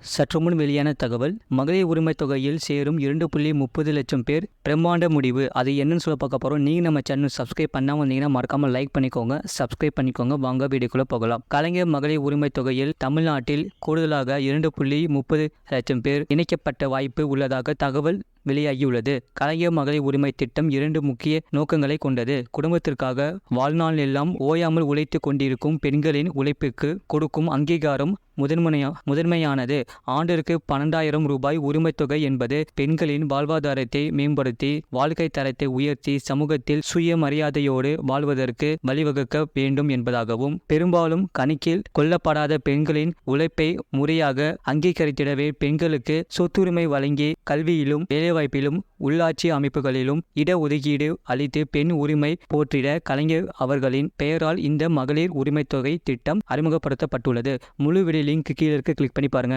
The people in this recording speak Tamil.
சற்று முன் வெளியான தகவல், மகளிர் உரிமை தொகையில் சேரும் 2.30 லட்சம் பேர் பிரம்மாண்ட முடிவு. அது என்னன்னு சொல்ல பார்க்க போகிறோம். நீங்கள் நம்ம சேனல் சப்ஸ்கிரைப் பண்ணாமல் வந்தீங்கன்னா மறக்காமல் லைக் பண்ணிக்கோங்க, சப்ஸ்கிரைப் பண்ணிக்கோங்க. வாங்க வீடியோக்குள்ளே போகலாம். கலைஞர் மகளிர் உரிமை தொகையில் தமிழ்நாட்டில் கூடுதலாக 2.30 லட்சம் பேர் இணைக்கப்பட்ட வாய்ப்பு உள்ளதாக தகவல் வெளியாகியுள்ளது. கலைஞர் மகளிர் உரிமை திட்டம் 2 முக்கிய நோக்கங்களை கொண்டது. குடும்பத்திற்காக வாழ்நாள் எல்லாம் ஓயாமல் உழைத்து கொண்டிருக்கும் பெண்களின் உழைப்புக்கு கொடுக்கும் அங்கீகாரம் முதன்மையானது. ஆண்டிற்கு 12,000 ரூபாய் உரிமைத் தொகை என்பது பெண்களின் வாழ்வாதாரத்தை மேம்படுத்தி, வாழ்க்கை தரத்தை உயர்த்தி, சமூகத்தில் சுயமரியாதையோடு வாழ்வதற்கு வழிவகுக்க வேண்டும் என்பதாகவும், பெரும்பாலும் கணக்கில் கொள்ளப்படாத பெண்களின் உழைப்பை முறையாக அங்கீகரித்திடவே பெண்களுக்கு சொத்துரிமை வழங்கி, கல்வியிலும் வேலைவாய்ப்பிலும் உள்ளாட்சி அமைப்புகளிலும் இடஒதுக்கீடு அளித்து பெண் உரிமை போற்றிட கலைஞர் அவர்களின் பெயரால் இந்த மகளிர் உரிமைத் தொகை திட்டம் அறிமுகப்படுத்தப்பட்டுள்ளது. முழு வீடியோ லிங்க் கீழே இருக்க கிளிக் பண்ணி பாருங்க.